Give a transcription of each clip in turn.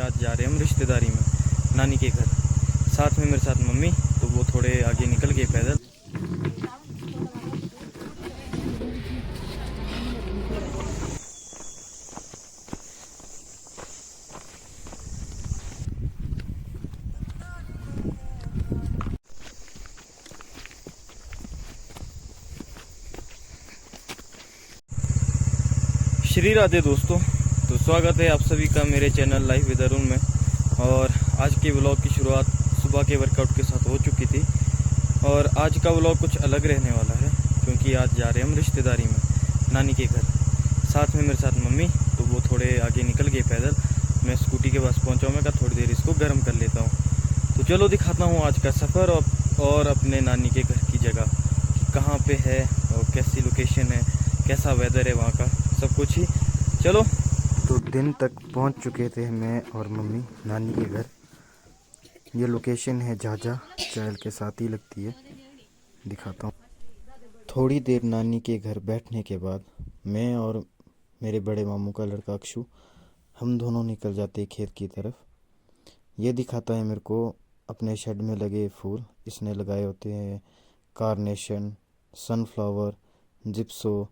आज जा रहे हैं हम रिश्तेदारी में नानी के घर। साथ में मेरे साथ मम्मी, तो वो थोड़े आगे निकल गए पैदल। श्री राधे दोस्तों, तो स्वागत है आप सभी का मेरे चैनल लाइफ विद अरुण में। और आज के व्लॉग की शुरुआत सुबह के वर्कआउट के साथ हो चुकी थी और आज का व्लॉग कुछ अलग रहने वाला है क्योंकि आज जा रहे हैं हम रिश्तेदारी में नानी के घर। साथ में मेरे साथ मम्मी, तो वो थोड़े आगे निकल गए पैदल। मैं स्कूटी के पास पहुंचा हूँ, मैं कहा थोड़ी देर इसको गर्म कर लेता हूँ। तो चलो दिखाता हूँ आज का सफ़र और अपने नानी के घर की जगह कहाँ पे है और कैसी लोकेशन है, कैसा वेदर है वहाँ का, सब कुछ ही। चलो। तो दिन तक पहुँच चुके थे मैं और मम्मी नानी के घर। ये लोकेशन है झाझा चैल के साथ ही लगती है, दिखाता हूँ। थोड़ी देर नानी के घर बैठने के बाद मैं और मेरे बड़े मामू का लड़का अक्षु, हम दोनों निकल जाते खेत की तरफ। ये दिखाता है मेरे को अपने शेड में लगे फूल। इसने लगाए होते हैं कारनेशन, सनफ्लावर, जिप्सो,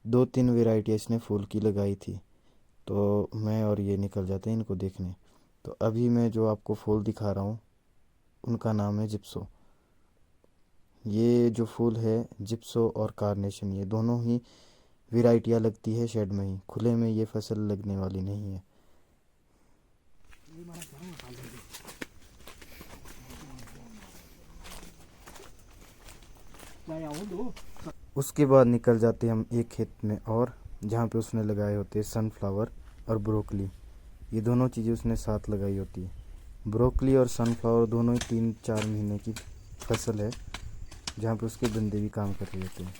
2-3 वैरायटी इसने फूल की लगाई थी। तो मैं और ये निकल जाते हैं इनको देखने। तो अभी मैं जो आपको फूल दिखा रहा हूँ उनका नाम है जिप्सो। ये जो फूल है जिप्सो और कारनेशन, ये दोनों ही वैरायटियाँ लगती है शेड में ही, खुले में ये फसल लगने वाली नहीं है। उसके बाद निकल जाते हम एक खेत में और जहाँ पे उसने लगाए होते हैं सनफ्लावर और ब्रोकली। ये दोनों चीज़ें उसने साथ लगाई होती है। ब्रोकली और सनफ्लावर दोनों ही 3-4 महीने की फसल है जहाँ पे उसके बंदे भी काम कर रहे होते हैं।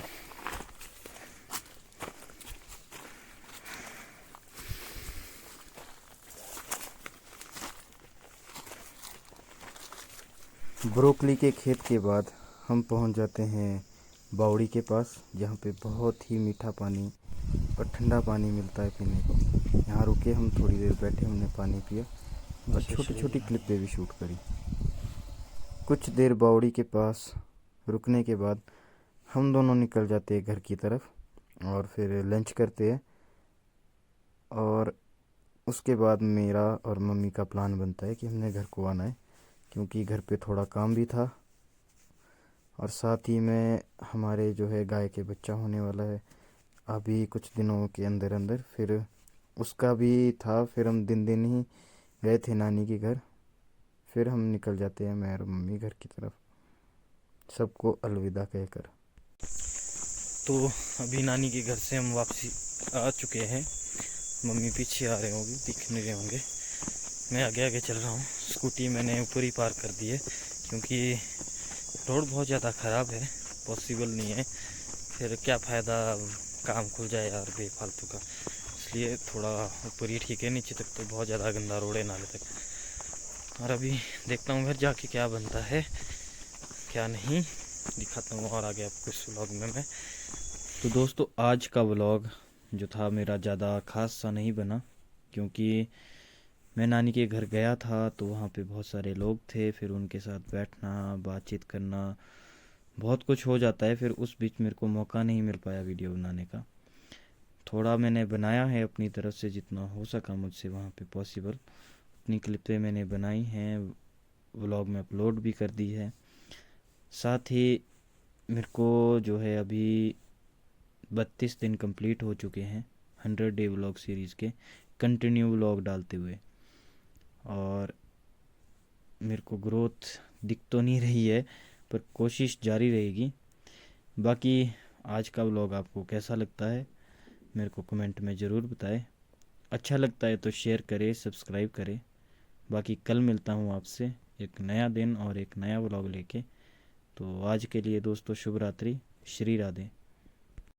ब्रोकली के खेत के बाद हम पहुँच जाते हैं बावड़ी के पास, जहाँ पे बहुत ही मीठा पानी और ठंडा पानी मिलता है पीने को। यहाँ रुके हम, थोड़ी देर बैठे, हमने पानी पिया और छोटी छोटी क्लिपें भी शूट करी। कुछ देर बावड़ी के पास रुकने के बाद हम दोनों निकल जाते हैं घर की तरफ और फिर लंच करते हैं। और उसके बाद मेरा और मम्मी का प्लान बनता है कि हमने घर को आना है क्योंकि घर पे थोड़ा काम भी था और साथ ही में हमारे जो है गाय के बच्चा होने वाला है अभी कुछ दिनों के अंदर अंदर, फिर उसका भी था। फिर हम दिन ही गए थे नानी के घर, फिर हम निकल जाते हैं मैं और मम्मी घर की तरफ, सबको अलविदा कहकर। तो अभी नानी के घर से हम वापसी आ चुके हैं। मम्मी पीछे आ रहे होंगे, दिख नहीं रहे होंगे। मैं आगे आगे चल रहा हूँ। स्कूटी मैंने ऊपर ही पार्क कर दी है क्योंकि रोड बहुत ज़्यादा ख़राब है, पॉसिबल नहीं है, फिर क्या फ़ायदा, काम खुल जाए यार बेफालतू का। इसलिए थोड़ा ऊपर ही ठीक है, नीचे तक तो बहुत ज़्यादा गंदा रोड है, नाले तक। और अभी देखता हूँ घर जाके क्या बनता है क्या नहीं, दिखाता हूँ और आगे आपको इस व्लॉग में मैं। तो दोस्तों आज का व्लॉग जो था मेरा ज़्यादा खास सा नहीं बना क्योंकि मैं नानी के घर गया था तो वहाँ पे बहुत सारे लोग थे, फिर उनके साथ बैठना, बातचीत करना, बहुत कुछ हो जाता है। फिर उस बीच मेरे को मौका नहीं मिल पाया वीडियो बनाने का। थोड़ा मैंने बनाया है अपनी तरफ से, जितना हो सका मुझसे वहाँ पे पॉसिबल, अपनी क्लिपें मैंने बनाई हैं, व्लॉग में अपलोड भी कर दी है। साथ ही मेरे को जो है अभी 32 दिन कंप्लीट हो चुके हैं 100 डे व्लॉग सीरीज़ के कंटिन्यू व्लॉग डालते हुए, और मेरे को ग्रोथ दिख तो नहीं रही है पर कोशिश जारी रहेगी। बाकी आज का व्लॉग आपको कैसा लगता है मेरे को कमेंट में ज़रूर बताएं। अच्छा लगता है तो शेयर करें, सब्सक्राइब करें। बाकी कल मिलता हूँ आपसे एक नया दिन और एक नया व्लॉग लेके। तो आज के लिए दोस्तों शुभ रात्रि, श्री राधे।